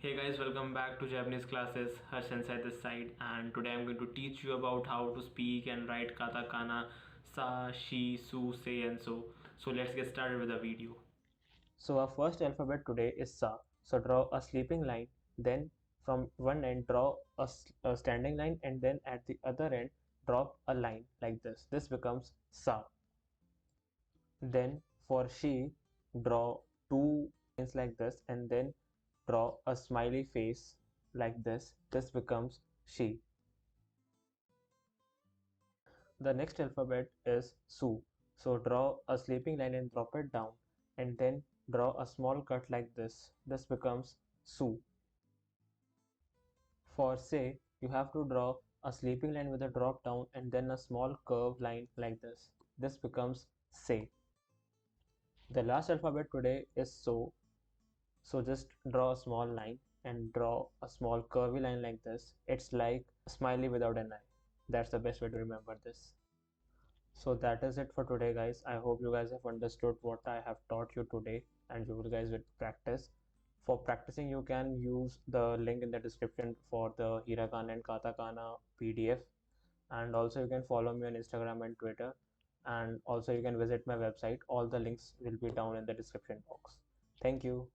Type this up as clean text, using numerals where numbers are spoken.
Hey guys, welcome back to Japanese classes. Sensei this side, and today I'm going to teach you about how to speak and write katakana sa, shi, su, se, and so. So let's get started with the video. So our first alphabet today is sa. So draw a sleeping line, then from one end draw a standing line, and then at the other end drop a line like this. This becomes sa. Then for she, draw two lines like this, and then draw a smiley face like this. This becomes she. The next alphabet is Su. So draw a sleeping line and drop it down, and then draw a small cut like this. This becomes Su. For Se, you have to draw a sleeping line with a drop down and then a small curved line like this. This becomes Se. The last alphabet today is So. So just draw a small line and draw a small curvy line like this. It's like a smiley without an eye. That's the best way to remember this. So that is it for today, guys. I hope you guys have understood what I have taught you today and you guys will practice. For practicing, you can use the link in the description for the Hiragana and Katakana PDF. And also you can follow me on Instagram and Twitter. And also you can visit my website. All the links will be down in the description box. Thank you.